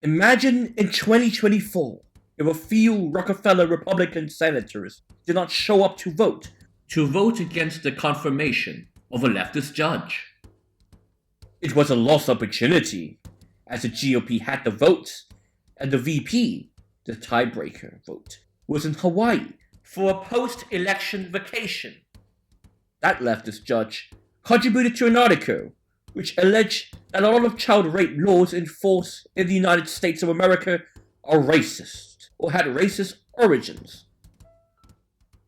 Imagine in 2024 if a few Rockefeller Republican senators did not show up to vote against the confirmation of a leftist judge. It was a lost opportunity, as the GOP had the votes, and the VP, the tiebreaker vote, was in Hawaii for a post-election vacation. That leftist judge contributed to an article which alleged that a lot of child rape laws in force in the United States of America are racist or had racist origins.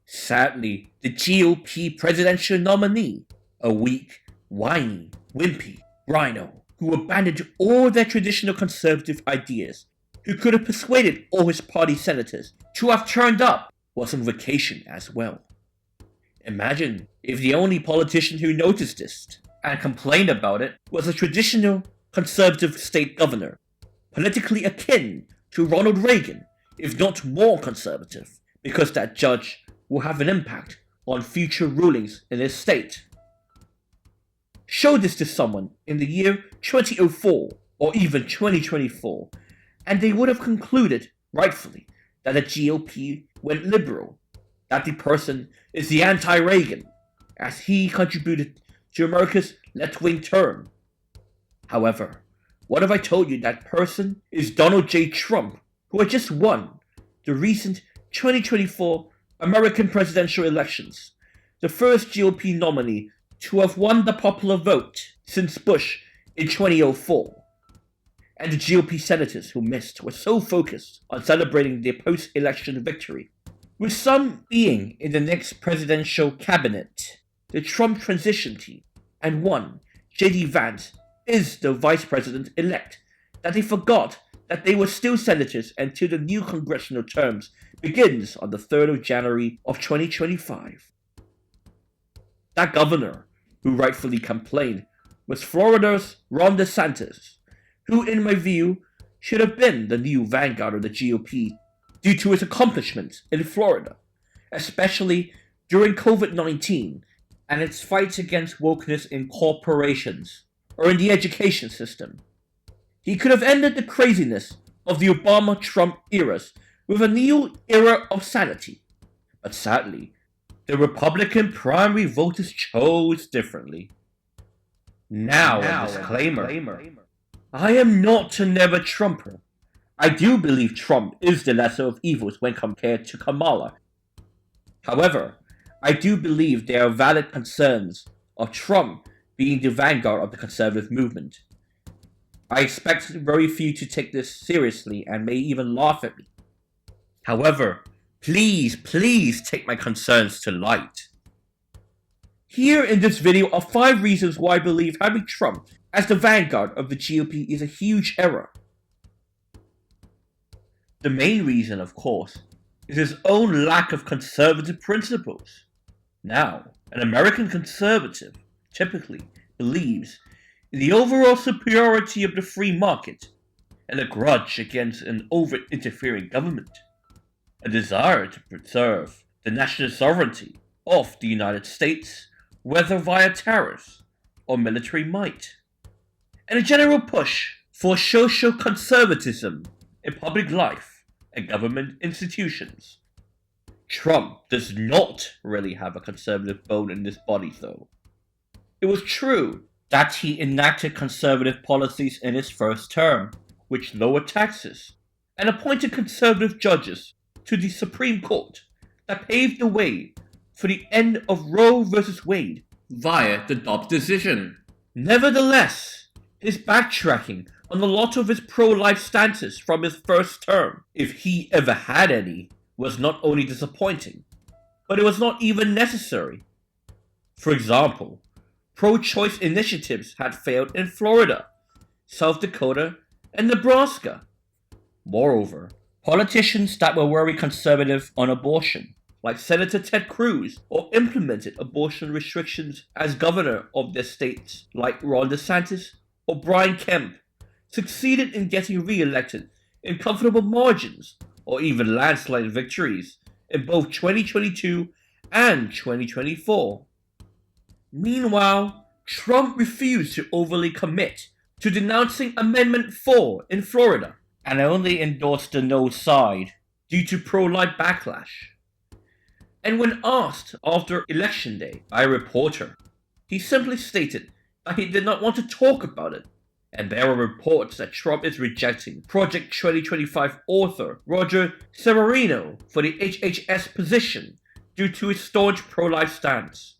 Sadly, the GOP presidential nominee, a weak, whiny, wimpy rhino who abandoned all their traditional conservative ideas, who could have persuaded all his party senators to have turned up, was on vacation as well. Imagine if the only politician who noticed this and complained about it was a traditional conservative state governor, politically akin to Ronald Reagan, if not more conservative, because that judge will have an impact on future rulings in his state. Show this to someone in the year 2004 or even 2024, and they would have concluded, rightfully, that the GOP went liberal, that the person is the anti-Reagan, as he contributed to America's left-wing turn. However, what if I told you that person is Donald J. Trump, who had just won the recent 2024 American presidential elections, the first GOP nominee to have won the popular vote since Bush in 2004. And the GOP senators who missed were so focused on celebrating their post-election victory, with some being in the next presidential cabinet, the Trump transition team, and one, J.D. Vance, is the vice president-elect, that they forgot that they were still senators until the new congressional terms begins on the 3rd of January of 2025. That governor, who rightfully complained, was Florida's Ron DeSantis, who in my view should have been the new vanguard of the GOP due to his accomplishments in Florida, especially during COVID-19 and its fights against wokeness in corporations or in the education system. He could have ended the craziness of the Obama-Trump eras with a new era of sanity. But sadly, the Republican primary voters chose differently. Now a disclaimer. I am not a never Trumper. I do believe Trump is the lesser of evils when compared to Kamala. However, I do believe there are valid concerns of Trump being the vanguard of the conservative movement. I expect very few to take this seriously and may even laugh at me. However, please take my concerns to light. Here in this video are 5 reasons why I believe having Trump as the vanguard of the GOP is a huge error. The main reason, of course, is his own lack of conservative principles. Now, an American conservative typically believes in the overall superiority of the free market and a grudge against an over-interfering government, a desire to preserve the national sovereignty of the United States, whether via tariffs or military might, and a general push for social conservatism in public life and government institutions. Trump does not really have a conservative bone in his body, though. It was true that he enacted conservative policies in his first term, which lowered taxes, and appointed conservative judges to the Supreme Court that paved the way for the end of Roe v. Wade via the Dobbs decision. Nevertheless, his backtracking on a lot of his pro-life stances from his first term, if he ever had any, was not only disappointing, but it was not even necessary. For example, pro-choice initiatives had failed in Florida, South Dakota, and Nebraska. Moreover, politicians that were very conservative on abortion, like Senator Ted Cruz, or implemented abortion restrictions as governor of their states, like Ron DeSantis or Brian Kemp, succeeded in getting re-elected in comfortable margins or even landslide victories in both 2022 and 2024. Meanwhile, Trump refused to overly commit to denouncing Amendment 4 in Florida, and only endorsed the no side due to pro-life backlash. And when asked after Election Day by a reporter, he simply stated that he did not want to talk about it. And there are reports that Trump is rejecting Project 2025 author Roger Severino for the HHS position due to his staunch pro-life stance.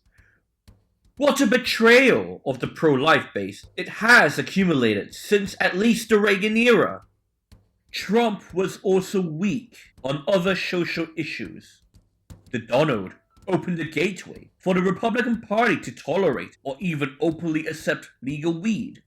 What a betrayal of the pro-life base it has accumulated since at least the Reagan era. Trump was also weak on other social issues. The Donald opened the gateway for the Republican Party to tolerate or even openly accept legal weed,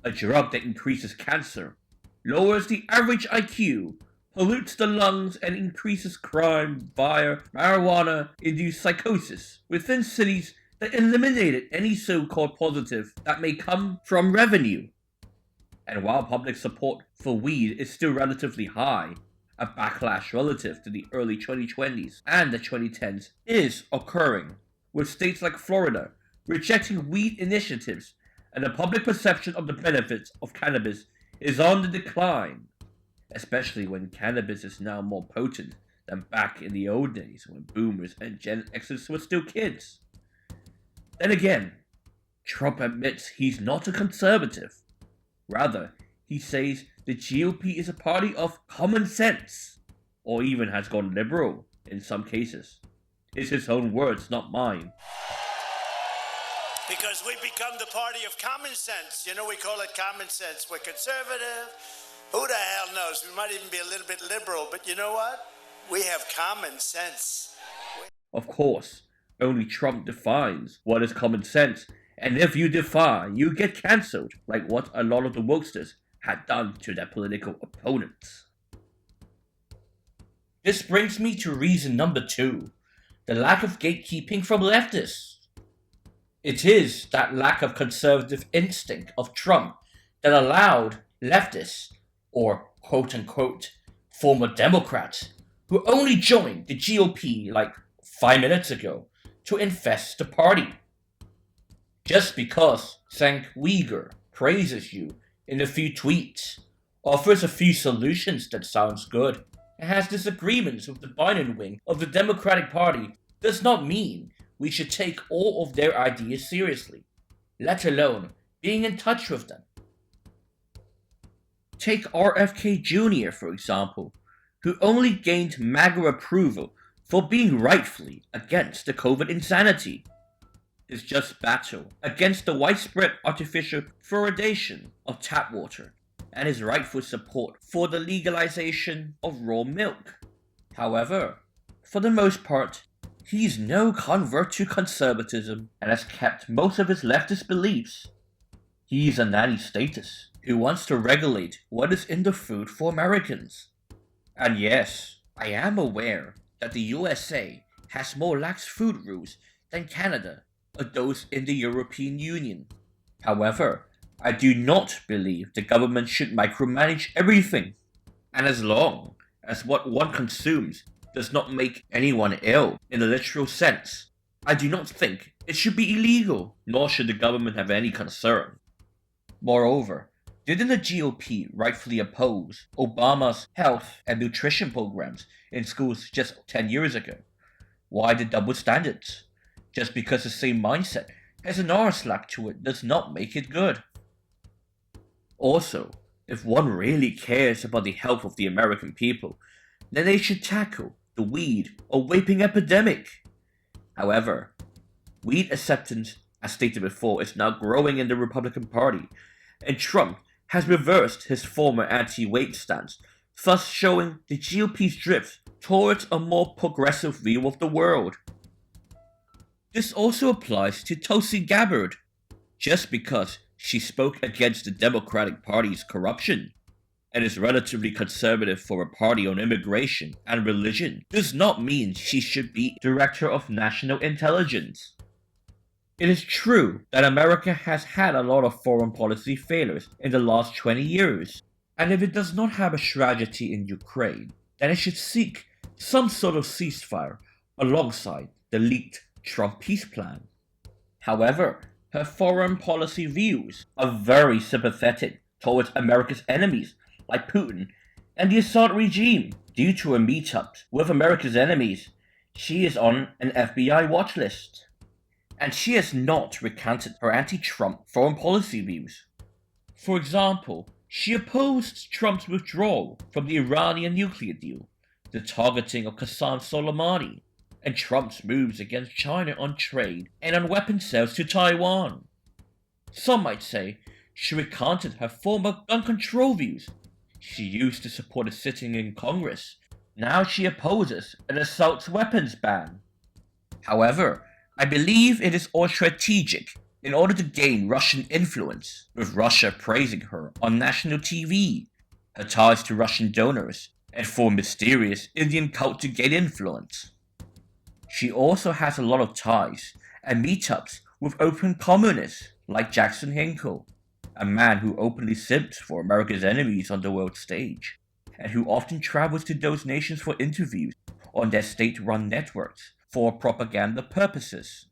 a drug that increases cancer, lowers the average IQ, pollutes the lungs, and increases crime via marijuana-induced psychosis within cities that eliminated any so-called positive that may come from revenue. And while public support for weed is still relatively high, a backlash relative to the early 2020s and the 2010s is occurring, with states like Florida rejecting weed initiatives, and the public perception of the benefits of cannabis is on the decline, especially when cannabis is now more potent than back in the old days when boomers and Gen Xers were still kids. Then again, Trump admits he's not a conservative. Rather, he says the GOP is a party of common sense, or even has gone liberal in some cases. It's his own words, not mine. Because we've become the party of common sense. You know, we call it common sense. We're conservative. Who the hell knows? We might even be a little bit liberal, but you know what? We have common sense. Of course, only Trump defines what is common sense, and if you defy, you get cancelled, like what a lot of the Wokesters had done to their political opponents. This brings me to reason number 2, the lack of gatekeeping from leftists. It is that lack of conservative instinct of Trump that allowed leftists, or quote-unquote former Democrats, who only joined the GOP like 5 minutes ago, to infest the party. Just because Cenk Uygur praises you in a few tweets, offers a few solutions that sounds good, and has disagreements with the Biden wing of the Democratic Party does not mean we should take all of their ideas seriously, let alone being in touch with them. Take RFK Jr., for example, who only gained MAGA approval for being rightfully against the COVID insanity. His just battle against the widespread artificial fluoridation of tap water and his rightful support for the legalization of raw milk. However, for the most part, he's no convert to conservatism and has kept most of his leftist beliefs. He's a nanny status who wants to regulate what is in the food for Americans. And yes, I am aware that the USA has more lax food rules than Canada or those in the European Union. However, I do not believe the government should micromanage everything. And as long as what one consumes does not make anyone ill in the literal sense, I do not think it should be illegal, nor should the government have any concern. Moreover, didn't the GOP rightfully oppose Obama's health and nutrition programs in schools just 10 years ago? Why the double standards? Just because the same mindset has an R slapped to it does not make it good. Also, if one really cares about the health of the American people, then they should tackle the weed or vaping epidemic. However, weed acceptance, as stated before, is now growing in the Republican Party, and Trump has reversed his former anti-vape stance, thus showing the GOP's drift towards a more progressive view of the world. This also applies to Tulsi Gabbard. Just because she spoke against the Democratic Party's corruption and is relatively conservative for a party on immigration and religion does not mean she should be Director of National Intelligence. It is true that America has had a lot of foreign policy failures in the last 20 years, and if it does not have a strategy in Ukraine, then it should seek some sort of ceasefire alongside the leaked Trump peace plan. However, her foreign policy views are very sympathetic towards America's enemies like Putin And the Assad regime, due to her meetups with America's enemies, she is on an FBI watch list. And she has not recanted her anti-Trump foreign policy views. For example, she opposed Trump's withdrawal from the Iranian nuclear deal, the targeting of Qasem Soleimani, and Trump's moves against China on trade and on weapon sales to Taiwan. Some might say she recanted her former gun control views. She used to support a sitting in Congress. Now she opposes an assault weapons ban. However, I believe it is all strategic in order to gain Russian influence, with Russia praising her on national TV, her ties to Russian donors, and for a mysterious Indian cult to gain influence. She also has a lot of ties and meetups with open communists like Jackson Hinkle, a man who openly simps for America's enemies on the world stage, and who often travels to those nations for interviews on their state-run networks for propaganda purposes.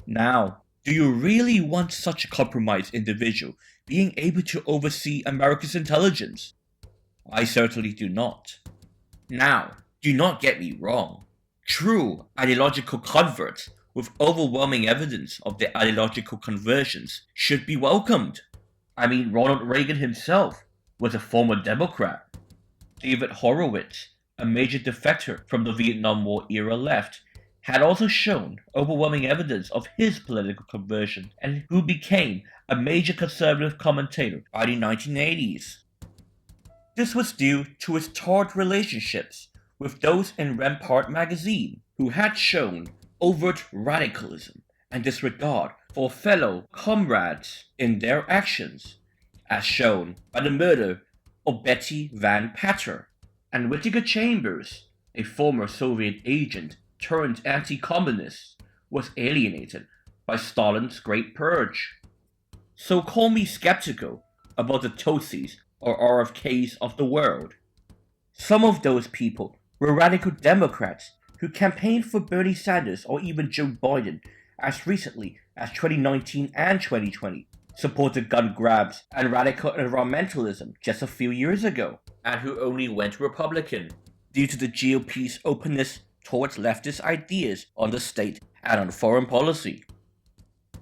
Now, do you really want such a compromised individual being able to oversee America's intelligence? I certainly do not. Now, do not get me wrong. True ideological converts with overwhelming evidence of their ideological conversions should be welcomed. I mean, Ronald Reagan himself was a former Democrat. David Horowitz, a major defector from the Vietnam War era left, had also shown overwhelming evidence of his political conversion and who became a major conservative commentator by the 1980s. This was due to his torrid relationships with those in Rampart magazine who had shown overt radicalism and disregard for fellow comrades in their actions, as shown by the murder of Betty Van Patter, and Whittaker Chambers, a former Soviet agent turned anti-communist, was alienated by Stalin's Great Purge. So call me skeptical about the Tutsis or RFKs of the world. Some of those people were radical Democrats who campaigned for Bernie Sanders or even Joe Biden as recently as 2019 and 2020, supported gun grabs and radical environmentalism just a few years ago, and who only went Republican due to the GOP's openness towards leftist ideas on the state and on foreign policy.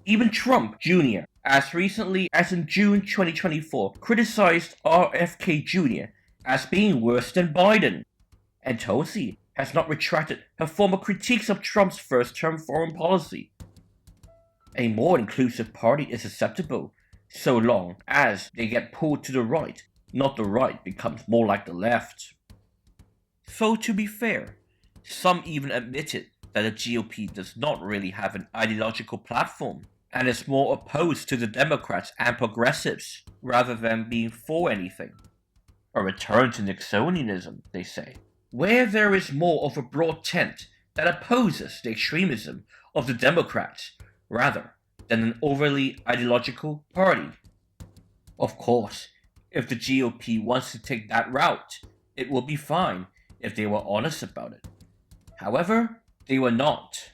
Even Trump Jr., as recently as in June 2024, criticized RFK Jr. as being worse than Biden, and Tulsi has not retracted her former critiques of Trump's first-term foreign policy. A more inclusive party is acceptable, so long as they get pulled to the right, not the right becomes more like the left. So to be fair, some even admitted that the GOP does not really have an ideological platform, and is more opposed to the Democrats and progressives, rather than being for anything. A return to Nixonianism, they say, where there is more of a broad tent that opposes the extremism of the Democrats, rather than an overly ideological party. Of course, if the GOP wants to take that route, it will be fine if they were honest about it. However, they were not.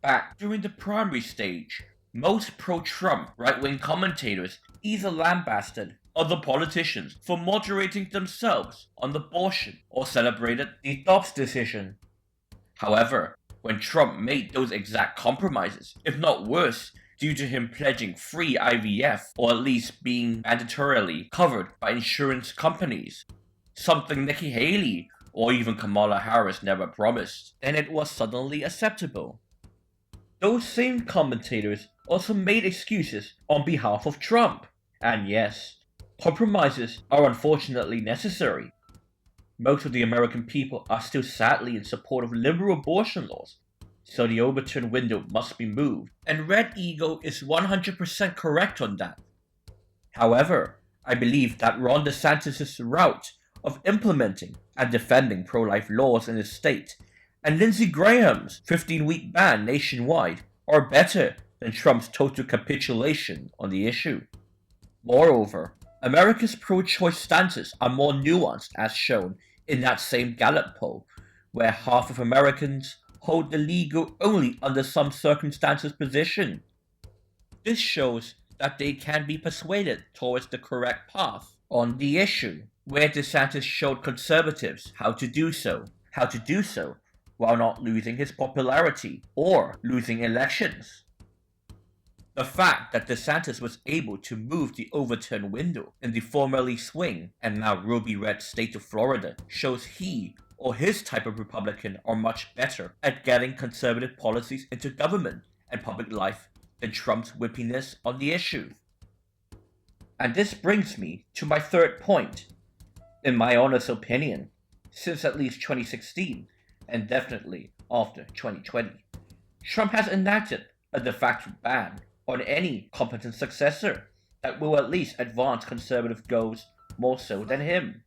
Back during the primary stage, most pro-Trump right-wing commentators either lambasted other politicians for moderating themselves on abortion or celebrated the Dobbs decision. However, when Trump made those exact compromises, if not worse, due to him pledging free IVF or at least being mandatorily covered by insurance companies, something Nikki Haley or even Kamala Harris never promised, then it was suddenly acceptable. Those same commentators also made excuses on behalf of Trump. And yes, compromises are unfortunately necessary. Most of the American people are still sadly in support of liberal abortion laws, so the Overton window must be moved, and Red Eagle is 100% correct on that. However, I believe that Ron DeSantis' route of implementing and defending pro-life laws in his state, and Lindsey Graham's 15-week ban nationwide are better than Trump's total capitulation on the issue. Moreover, America's pro-choice stances are more nuanced as shown in that same Gallup poll, where half of Americans hold the legal only under some circumstances position. This shows that they can be persuaded towards the correct path on the issue. where DeSantis showed conservatives how to do so while not losing his popularity or losing elections. The fact that DeSantis was able to move the overturned window in the formerly swing and now ruby red state of Florida shows he or his type of Republican are much better at getting conservative policies into government and public life than Trump's wimpiness on the issue. And this brings me to my third point. In my honest opinion, since at least 2016, and definitely after 2020, Trump has enacted a de facto ban on any competent successor that will at least advance conservative goals more so than him.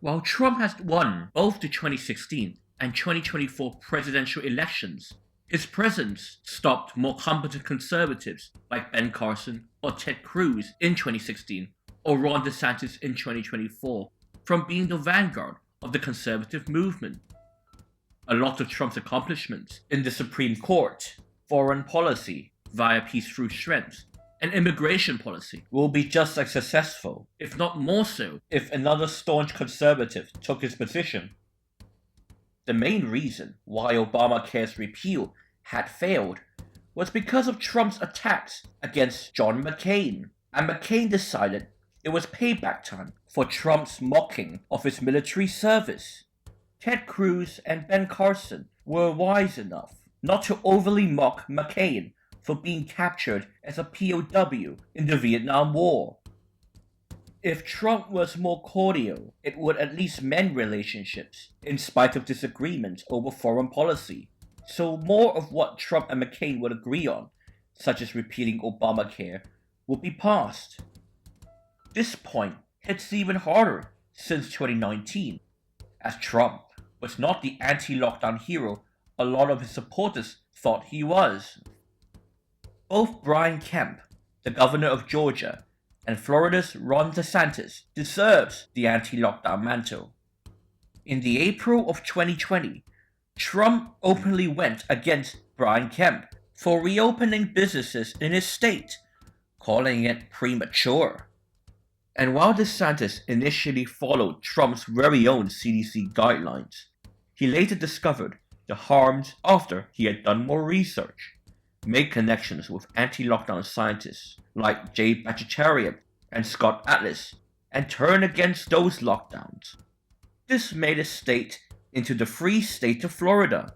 While Trump has won both the 2016 and 2024 presidential elections, his presence stopped more competent conservatives like Ben Carson or Ted Cruz in 2016 or Ron DeSantis in 2024 from being the vanguard of the conservative movement. A lot of Trump's accomplishments in the Supreme Court, foreign policy via peace through strength, and immigration policy will be just as successful, if not more so, if another staunch conservative took his position. The main reason why Obamacare's repeal had failed was because of Trump's attacks against John McCain, and McCain decided it was payback time for Trump's mocking of his military service. Ted Cruz and Ben Carson were wise enough not to overly mock McCain for being captured as a POW in the Vietnam War. If Trump was more cordial, it would at least mend relationships, in spite of disagreements over foreign policy. So more of what Trump and McCain would agree on, such as repealing Obamacare, would be passed. This point hits even harder since 2019, as Trump was not the anti-lockdown hero a lot of his supporters thought he was. Both Brian Kemp, the governor of Georgia, and Florida's Ron DeSantis deserves the anti-lockdown mantle. In the April of 2020, Trump openly went against Brian Kemp for reopening businesses in his state, calling it premature. And while DeSantis initially followed Trump's very own CDC guidelines, he later discovered the harms after he had done more research, made connections with anti-lockdown scientists like Jay Bhattacharya and Scott Atlas, and turned against those lockdowns. This made his state into the free state of Florida.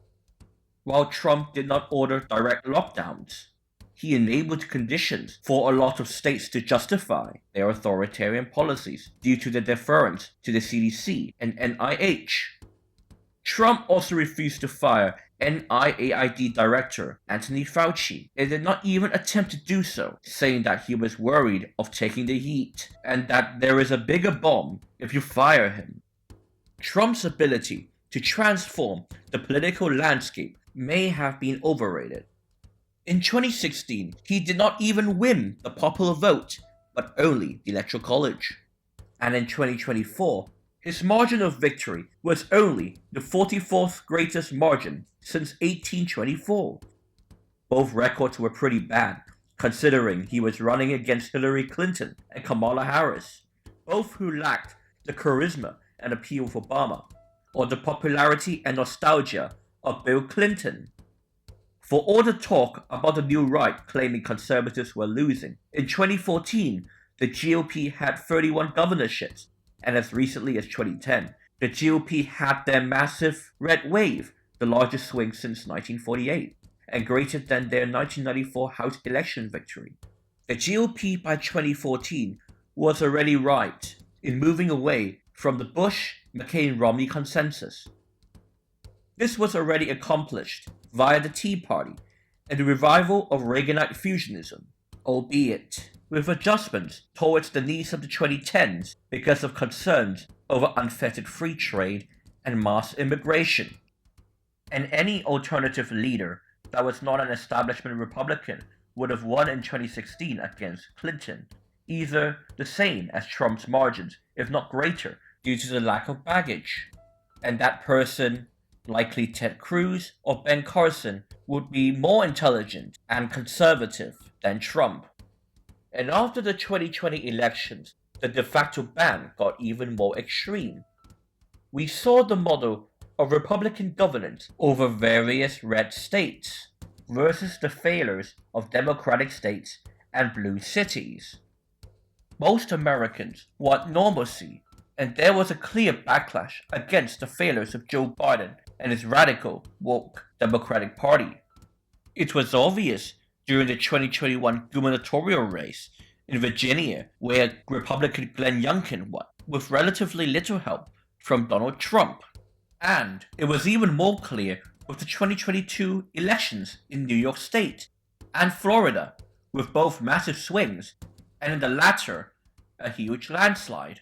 While Trump did not order direct lockdowns, he enabled conditions for a lot of states to justify their authoritarian policies due to their deference to the CDC and NIH. Trump also refused to fire NIAID Director Anthony Fauci and did not even attempt to do so, saying that he was worried of taking the heat and that there is a bigger bomb if you fire him. Trump's ability to transform the political landscape may have been overrated. In 2016, he did not even win the popular vote, but only the Electoral College. And in 2024, his margin of victory was only the 44th greatest margin since 1824. Both records were pretty bad, considering he was running against Hillary Clinton and Kamala Harris, both who lacked the charisma and appeal of Obama, or the popularity and nostalgia of Bill Clinton. For all the talk about the new right claiming conservatives were losing, in 2014, the GOP had 31 governorships, and as recently as 2010, the GOP had their massive red wave, the largest swing since 1948, and greater than their 1994 House election victory. The GOP by 2014 was already right in moving away from the Bush-McCain-Romney consensus. This was already accomplished via the Tea Party and the revival of Reaganite fusionism, albeit with adjustments towards the needs of the 2010s because of concerns over unfettered free trade and mass immigration. And any alternative leader that was not an establishment Republican would have won in 2016 against Clinton, either the same as Trump's margins, if not greater, due to the lack of baggage. And that person, likely Ted Cruz or Ben Carson, would be more intelligent and conservative than Trump. And after the 2020 elections, the de facto ban got even more extreme. We saw the model of Republican governance over various red states versus the failures of Democratic states and blue cities. Most Americans want normalcy, and there was a clear backlash against the failures of Joe Biden and his radical, woke Democratic Party. It was obvious during the 2021 gubernatorial race in Virginia, where Republican Glenn Youngkin won, with relatively little help from Donald Trump. And it was even more clear with the 2022 elections in New York State and Florida, with both massive swings, and in the latter, a huge landslide.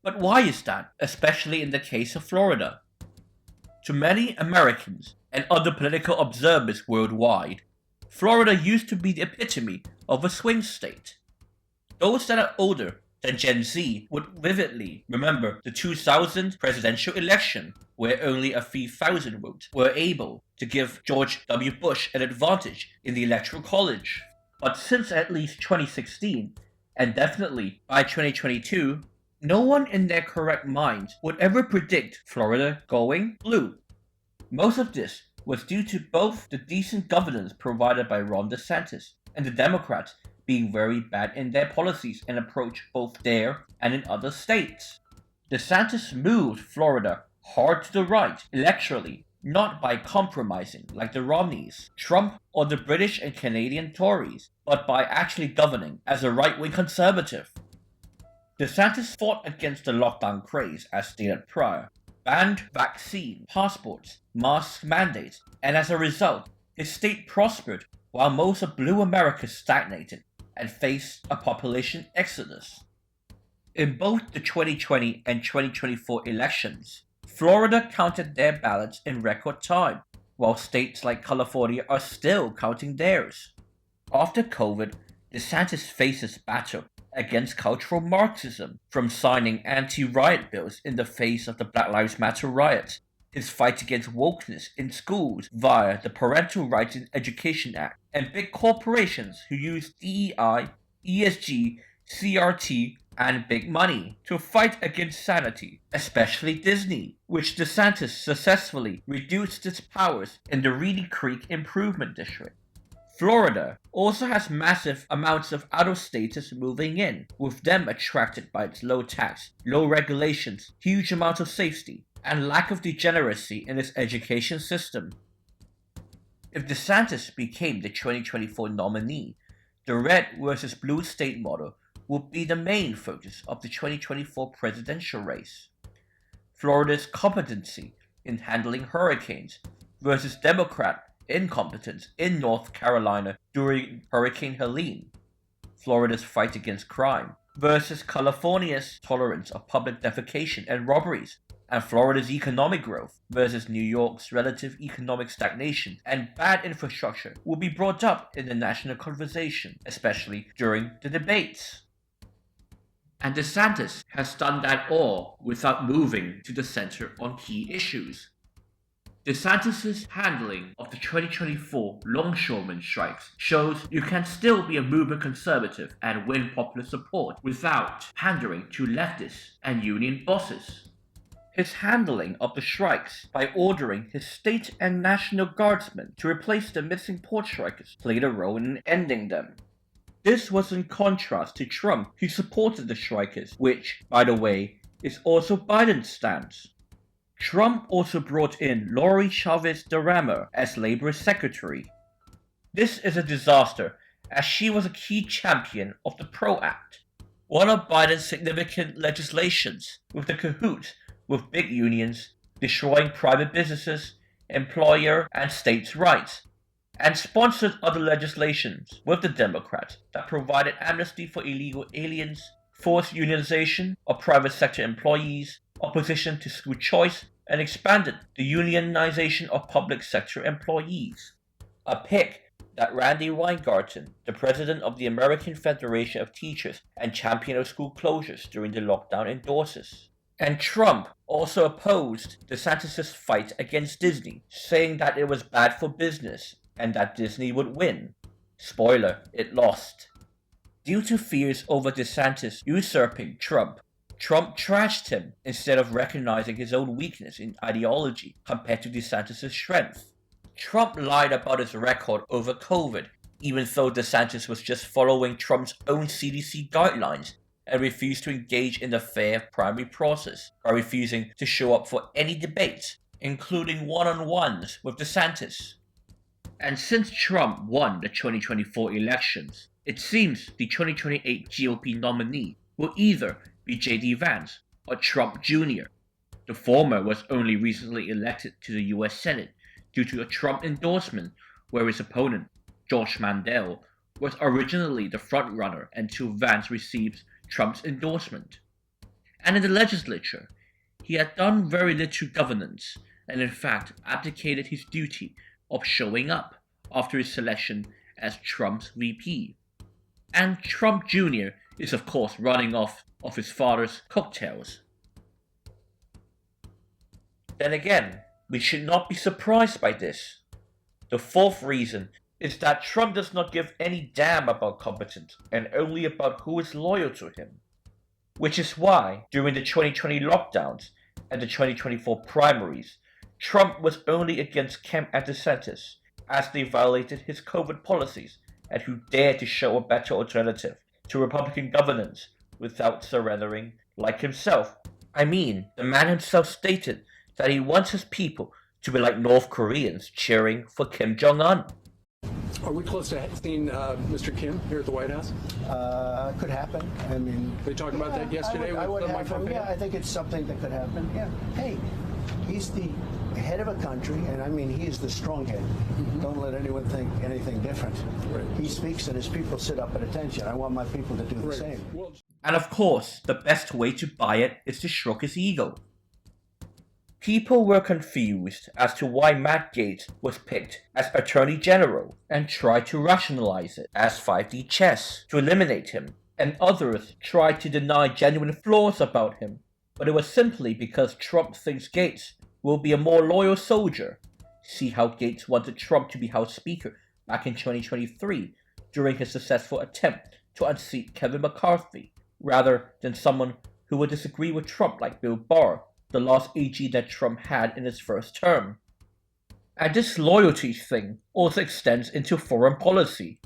But why is that, especially in the case of Florida? To many Americans and other political observers worldwide, Florida used to be the epitome of a swing state. Those that are older than Gen Z would vividly remember the 2000 presidential election, where only a few thousand votes were able to give George W. Bush an advantage in the Electoral College. But since at least 2016, and definitely by 2022, no one in their correct minds would ever predict Florida going blue. Most of this was due to both the decent governance provided by Ron DeSantis and the Democrats being very bad in their policies and approach both there and in other states. DeSantis moved Florida hard to the right electorally, not by compromising like the Romneys, Trump, or the British and Canadian Tories, but by actually governing as a right-wing conservative. DeSantis fought against the lockdown craze as stated prior, banned vaccine passports, mask mandates, and as a result, his state prospered while most of blue America stagnated and faced a population exodus. In both the 2020 and 2024 elections, Florida counted their ballots in record time, while states like California are still counting theirs. After COVID, DeSantis faces battle against cultural Marxism, from signing anti-riot bills in the face of the Black Lives Matter riots, his fight against wokeness in schools via the Parental Rights in Education Act, and big corporations who use DEI, ESG, CRT, and big money to fight against sanity, especially Disney, which DeSantis successfully reduced its powers in the Reedy Creek Improvement District. Florida also has massive amounts of out-of-staters moving in, with them attracted by its low tax, low regulations, huge amounts of safety, and lack of degeneracy in its education system. If DeSantis became the 2024 nominee, the red versus blue state model would be the main focus of the 2024 presidential race. Florida's competency in handling hurricanes versus Democrat incompetence in North Carolina during Hurricane Helene, Florida's fight against crime versus California's tolerance of public defecation and robberies, and Florida's economic growth versus New York's relative economic stagnation and bad infrastructure will be brought up in the national conversation, especially during the debates. And DeSantis has done that all without moving to the center on key issues. DeSantis' handling of the 2024 longshoremen strikes shows you can still be a movement conservative and win popular support without pandering to leftists and union bosses. His handling of the strikes by ordering his state and national guardsmen to replace the missing port strikers played a role in ending them. This was in contrast to Trump, who supported the strikers, which, by the way, is also Biden's stance. Trump also brought in Lori Chavez DeRama as Labor Secretary. This is a disaster, as she was a key champion of the PRO Act, one of Biden's significant legislations, with the cahoots with big unions, destroying private businesses, employer and states' rights, and sponsored other legislations with the Democrats that provided amnesty for illegal aliens, forced unionization of private sector employees, opposition to school choice, and expanded the unionization of public sector employees. A pick that Randy Weingarten, the president of the American Federation of Teachers and champion of school closures during the lockdown, endorses. And Trump also opposed DeSantis' fight against Disney, saying that it was bad for business and that Disney would win. Spoiler, it lost. Due to fears over DeSantis usurping Trump trashed him instead of recognizing his own weakness in ideology compared to DeSantis' strength. Trump lied about his record over COVID, even though DeSantis was just following Trump's own CDC guidelines and refused to engage in the fair primary process by refusing to show up for any debates, including one-on-ones with DeSantis. And since Trump won the 2024 elections, it seems the 2028 GOP nominee will either be J.D. Vance or Trump Jr. The former was only recently elected to the US Senate due to a Trump endorsement, where his opponent, Josh Mandel, was originally the frontrunner until Vance received Trump's endorsement. And in the legislature, he had done very little governance and in fact abdicated his duty of showing up after his selection as Trump's VP. And Trump Jr. is of course running off of his father's coattails. Then again, we should not be surprised by this. The fourth reason is that Trump does not give any damn about competence and only about who is loyal to him. Which is why, during the 2020 lockdowns and the 2024 primaries, Trump was only against Kemp and DeSantis, as they violated his COVID policies and who dared to show a better alternative to Republican governance without surrendering like himself. I mean, the man himself stated that he wants his people to be like North Koreans cheering for Kim Jong-un. Are we close to seeing Mr. Kim here at the White House? Could happen. I mean, they talked about that yesterday with Mike Pompeo? Yeah, I think it's something that could happen. Yeah. Hey, he's the head of a country, and I mean, he is the strong head. Mm-hmm. Don't let anyone think anything different. Right. He speaks and his people sit up at attention. I want my people to do the same. Well, and of course, the best way to buy it is to stroke his ego. People were confused as to why Matt Gaetz was picked as Attorney General and tried to rationalize it as 5D chess to eliminate him, and others tried to deny genuine flaws about him, but it was simply because Trump thinks Gaetz will be a more loyal soldier. See how Gaetz wanted Trump to be House Speaker back in 2023 during his successful attempt to unseat Kevin McCarthy, rather than someone who would disagree with Trump like Bill Barr, the last AG that Trump had in his first term. And this loyalty thing also extends into foreign policy.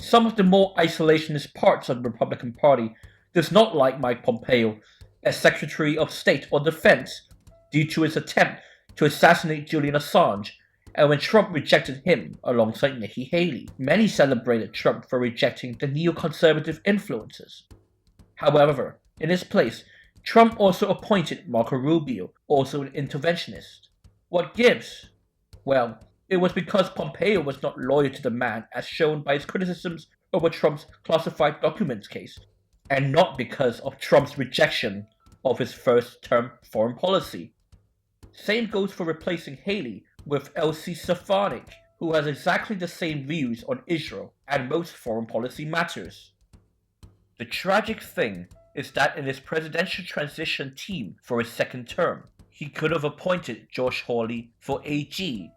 Some of the more isolationist parts of the Republican Party does not like Mike Pompeo as Secretary of State or Defense due to his attempt to assassinate Julian Assange, and when Trump rejected him alongside Nikki Haley. Many celebrated Trump for rejecting the neoconservative influences. However, in his place, Trump also appointed Marco Rubio, also an interventionist. What gives? Well, it was because Pompeo was not loyal to the man as shown by his criticisms over Trump's classified documents case, and not because of Trump's rejection of his first-term foreign policy. Same goes for replacing Haley with Elsie Stefanik, who has exactly the same views on Israel and most foreign policy matters. The tragic thing is that in his presidential transition team for his second term, he could have appointed Josh Hawley for AG,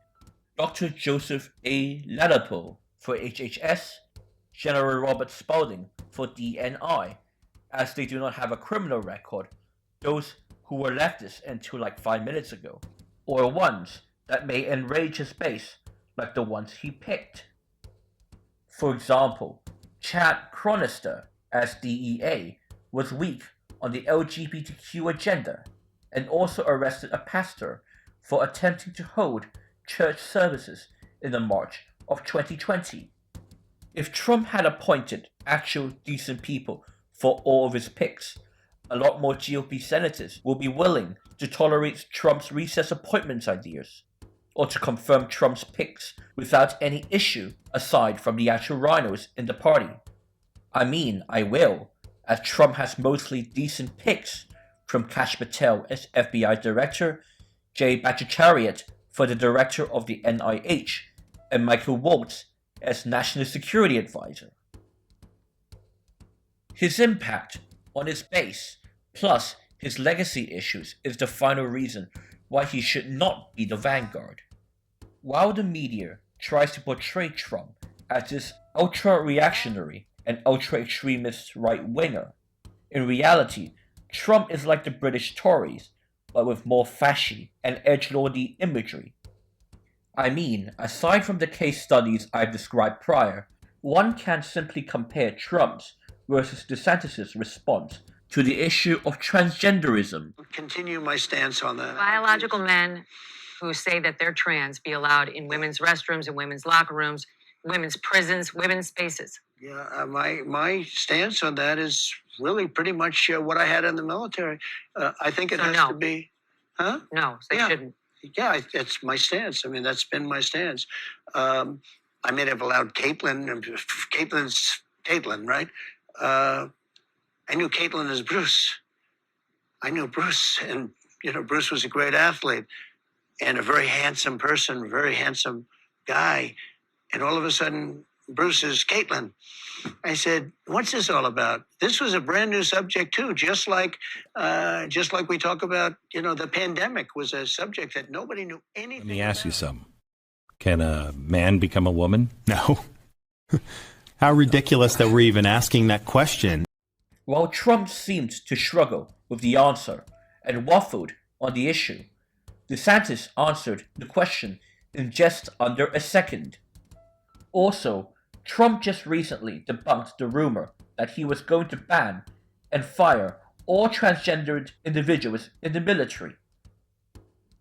Dr. Joseph A. Ladapo for HHS, General Robert Spalding for DNI, as they do not have a criminal record, those who were leftists until like 5 minutes ago, or ones that may enrage his base like the ones he picked. For example, Chad Chronister as DEA was weak on the LGBTQ agenda and also arrested a pastor for attempting to hold church services in the March of 2020. If Trump had appointed actual decent people for all of his picks, a lot more GOP senators will be willing to tolerate Trump's recess appointments ideas, or to confirm Trump's picks without any issue aside from the actual rhinos in the party. I mean, I will, as Trump has mostly decent picks, from Kash Patel as FBI Director, Jay Bhattacharya for the Director of the NIH, and Michael Waltz as National Security Advisor. His impact on his base, plus his legacy issues, is the final reason why he should not be the vanguard. While the media tries to portray Trump as this ultra-reactionary an ultra-extremist right-winger. In reality, Trump is like the British Tories, but with more fashy and edgelordy imagery. I mean, aside from the case studies I've described prior, one can simply compare Trump's versus DeSantis' response to the issue of transgenderism. Continue my stance on that. Biological men who say that they're trans be allowed in women's restrooms, in women's locker rooms, women's prisons, women's spaces. Yeah, my stance on that is really pretty much what I had in the military. I think it So has no. to be, huh? No, they Yeah. shouldn't. Yeah, it's my stance. I mean, that's been my stance. I may have allowed Caitlin, right? I knew Caitlin as Bruce. I knew Bruce, and Bruce was a great athlete and a very handsome person, very handsome guy. And all of a sudden, Bruce is Caitlin. I said, "What's this all about?" This was a brand new subject too, just like we talk about. The pandemic was a subject that nobody knew anything. Let me ask you something. Can a man become a woman? No. How ridiculous that we're even asking that question. While Trump seemed to struggle with the answer and waffled on the issue, DeSantis answered the question in just under a second. Also, Trump just recently debunked the rumor that he was going to ban and fire all transgendered individuals in the military.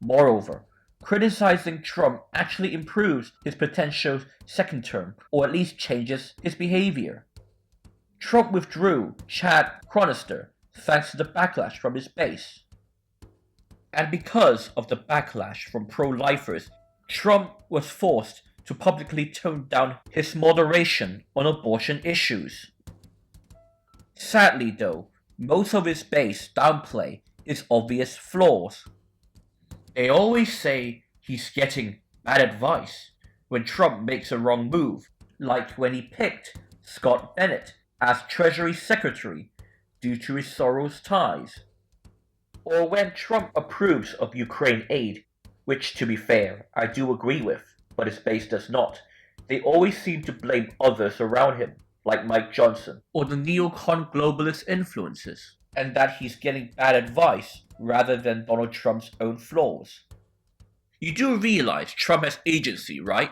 Moreover, criticizing Trump actually improves his potential second term, or at least changes his behavior. Trump withdrew Chad Chronister thanks to the backlash from his base. And because of the backlash from pro-lifers, Trump was forced to publicly tone down his moderation on abortion issues. Sadly though, most of his base downplay his obvious flaws. They always say he's getting bad advice when Trump makes a wrong move, like when he picked Scott Bennett as Treasury Secretary due to his Soros ties. Or when Trump approves of Ukraine aid, which to be fair, I do agree with, but his base does not. They always seem to blame others around him, like Mike Johnson, or the neocon globalist influences, and that he's getting bad advice rather than Donald Trump's own flaws. You do realize Trump has agency, right?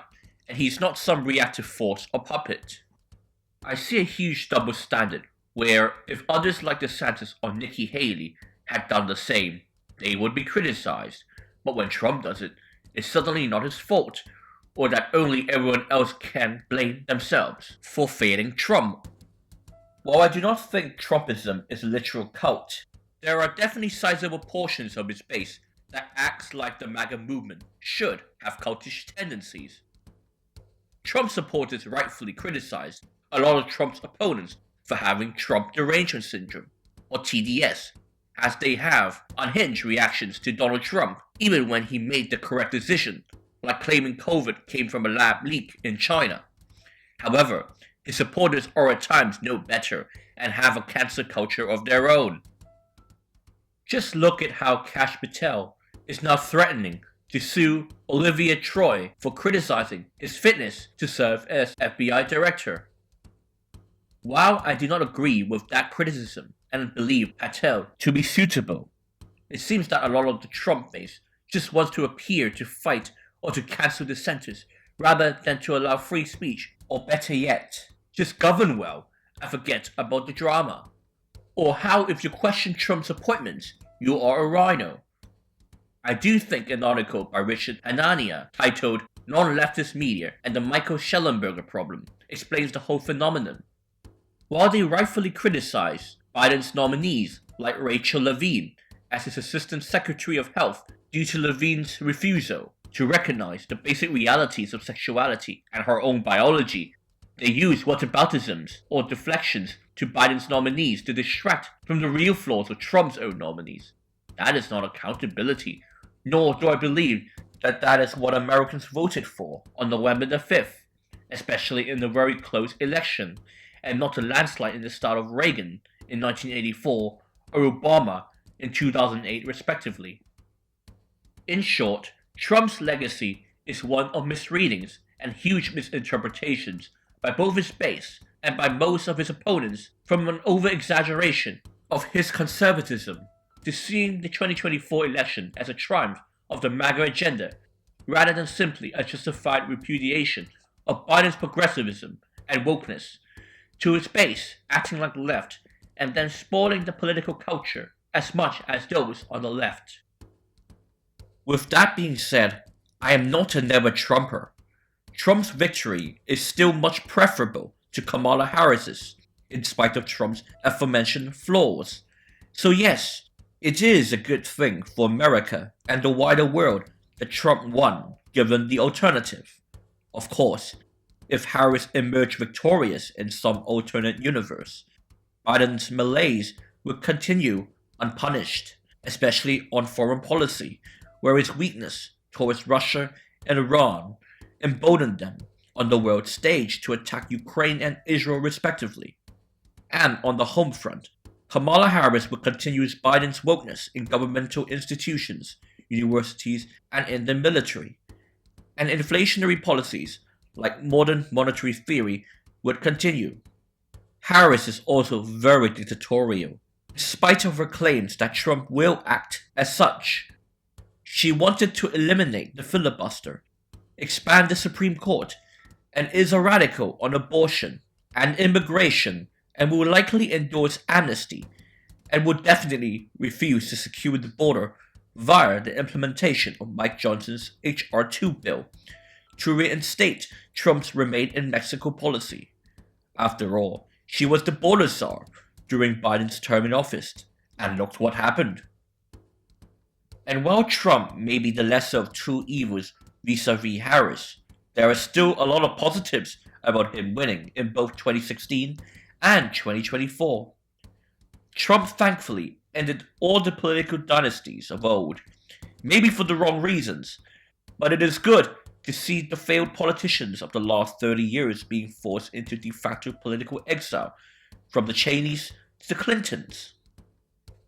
And he's not some reactive force or puppet. I see a huge double standard, where if others like DeSantis or Nikki Haley had done the same, they would be criticized. But when Trump does it, it's suddenly not his fault, or that only everyone else can blame themselves for failing Trump. While I do not think Trumpism is a literal cult, there are definitely sizable portions of its base that acts like the MAGA movement should have cultish tendencies. Trump supporters rightfully criticized a lot of Trump's opponents for having Trump derangement syndrome, or TDS, as they have unhinged reactions to Donald Trump even when he made the correct decision, like claiming COVID came from a lab leak in China. However, his supporters are at times no better and have a cancer culture of their own. Just look at how Kash Patel is now threatening to sue Olivia Troy for criticizing his fitness to serve as FBI director. While I do not agree with that criticism and believe Patel to be suitable, it seems that a lot of the Trump base just wants to appear to fight or to cancel dissenters rather than to allow free speech, or better yet, just govern well and forget about the drama. Or how if you question Trump's appointments, you are a rhino. I do think an article by Richard Hanania titled Non-Leftist Media and the Michael Schellenberger Problem explains the whole phenomenon. While they rightfully criticize Biden's nominees like Rachel Levine as his Assistant Secretary of Health due to Levine's refusal to recognize the basic realities of sexuality and her own biology, they use whataboutisms or deflections to Biden's nominees to distract from the real flaws of Trump's own nominees. That is not accountability, nor do I believe that that is what Americans voted for on November the 5th, especially in the very close election, and not a landslide in the style of Reagan in 1984 or Obama in 2008 respectively. In short, Trump's legacy is one of misreadings and huge misinterpretations by both his base and by most of his opponents from an over-exaggeration of his conservatism to seeing the 2024 election as a triumph of the MAGA agenda rather than simply a justified repudiation of Biden's progressivism and wokeness, to his base acting like the left and then spoiling the political culture as much as those on the left. With that being said, I am not a never Trumper. Trump's victory is still much preferable to Kamala Harris's, in spite of Trump's aforementioned flaws. So yes, it is a good thing for America and the wider world that Trump won, given the alternative. Of course, if Harris emerged victorious in some alternate universe, Biden's malaise would continue unpunished, especially on foreign policy, where his weakness towards Russia and Iran emboldened them on the world stage to attack Ukraine and Israel respectively. And on the home front, Kamala Harris would continue Biden's wokeness in governmental institutions, universities, and in the military. And inflationary policies, like modern monetary theory, would continue. Harris is also very dictatorial, in spite of her claims that Trump will act as such. She wanted to eliminate the filibuster, expand the Supreme Court, and is a radical on abortion and immigration, and will likely endorse amnesty, and would definitely refuse to secure the border via the implementation of Mike Johnson's H.R. 2 bill to reinstate Trump's Remain in Mexico policy. After all, she was the border czar during Biden's term in office, and look what happened. And while Trump may be the lesser of two evils vis-a-vis Harris, there are still a lot of positives about him winning in both 2016 and 2024. Trump thankfully ended all the political dynasties of old, maybe for the wrong reasons, but it is good to see the failed politicians of the last 30 years being forced into de facto political exile, from the Cheneys to the Clintons.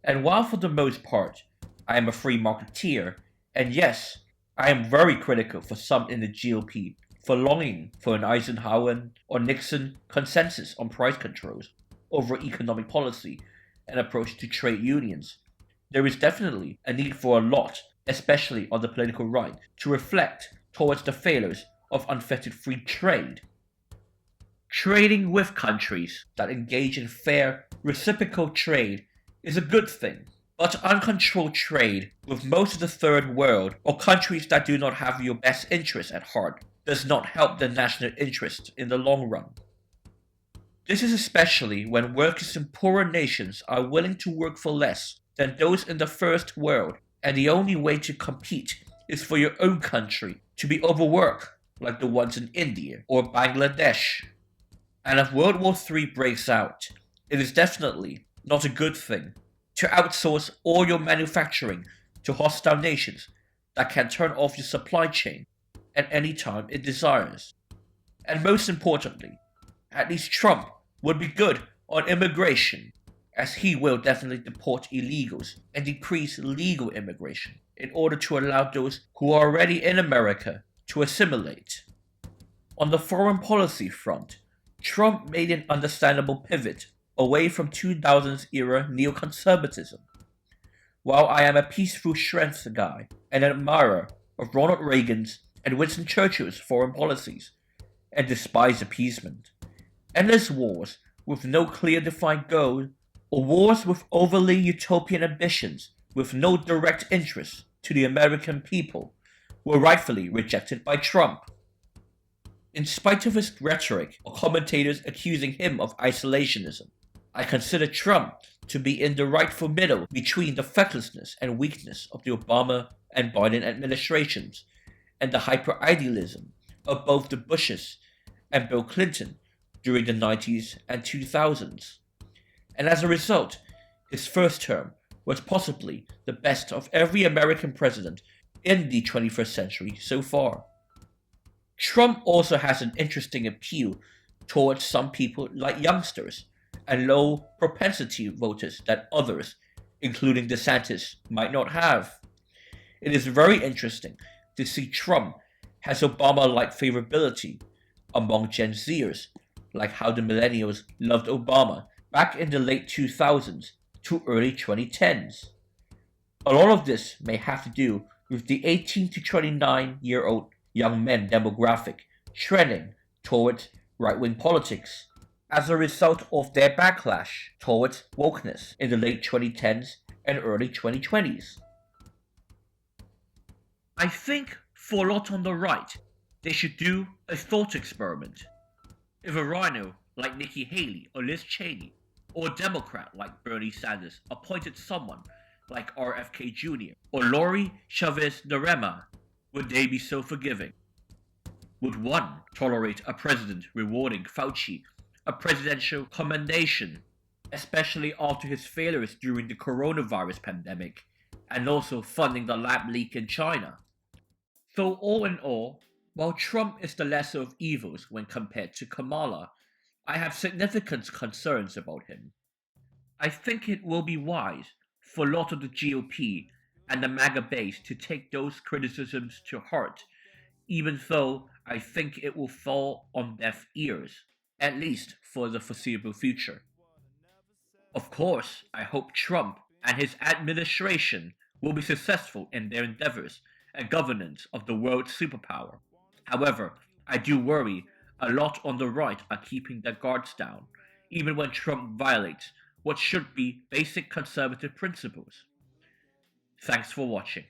And while for the most part, I am a free marketeer, and yes, I am very critical for some in the GOP for longing for an Eisenhower or Nixon consensus on price controls over economic policy and approach to trade unions, there is definitely a need for a lot, especially on the political right, to reflect towards the failures of unfettered free trade. Trading with countries that engage in fair, reciprocal trade is a good thing, but uncontrolled trade with most of the third world or countries that do not have your best interests at heart does not help the national interest in the long run. This is especially when workers in poorer nations are willing to work for less than those in the first world, and the only way to compete is for your own country to be overworked like the ones in India or Bangladesh. And if World War III breaks out, it is definitely not a good thing to outsource all your manufacturing to hostile nations that can turn off your supply chain at any time it desires. And most importantly, at least Trump would be good on immigration, as he will definitely deport illegals and decrease legal immigration in order to allow those who are already in America to assimilate. On the foreign policy front, Trump made an understandable pivot away from 2000s era neoconservatism. While I am a peaceful strength guy and an admirer of Ronald Reagan's and Winston Churchill's foreign policies, and despise appeasement, endless wars with no clear defined goal, or wars with overly utopian ambitions with no direct interest to the American people, were rightfully rejected by Trump. In spite of his rhetoric or commentators accusing him of isolationism, I consider Trump to be in the rightful middle between the fecklessness and weakness of the Obama and Biden administrations and the hyper-idealism of both the Bushes and Bill Clinton during the 90s and 2000s. And as a result, his first term was possibly the best of every American president in the 21st century so far. Trump also has an interesting appeal towards some people like youngsters and low propensity voters that others, including DeSantis, might not have. It is very interesting to see Trump has Obama-like favorability among Gen Zers like how the millennials loved Obama back in the late 2000s to early 2010s. A lot of this may have to do with the 18 to 29-year-old young men demographic trending towards right-wing politics as a result of their backlash towards wokeness in the late 2010s and early 2020s. I think for a lot on the right, they should do a thought experiment. If a rhino like Nikki Haley or Liz Cheney, or a Democrat like Bernie Sanders appointed someone like RFK Jr. or Lori Chavez Narema, would they be so forgiving? Would one tolerate a president rewarding Fauci a presidential commendation, especially after his failures during the coronavirus pandemic, and also funding the lab leak in China? So all in all, while Trump is the lesser of evils when compared to Kamala, I have significant concerns about him. I think it will be wise for a lot of the GOP and the MAGA base to take those criticisms to heart, even though I think it will fall on deaf ears, at least for the foreseeable future. Of course, I hope Trump and his administration will be successful in their endeavors and governance of the world superpower. However, I do worry a lot on the right are keeping their guards down, even when Trump violates what should be basic conservative principles. Thanks for watching.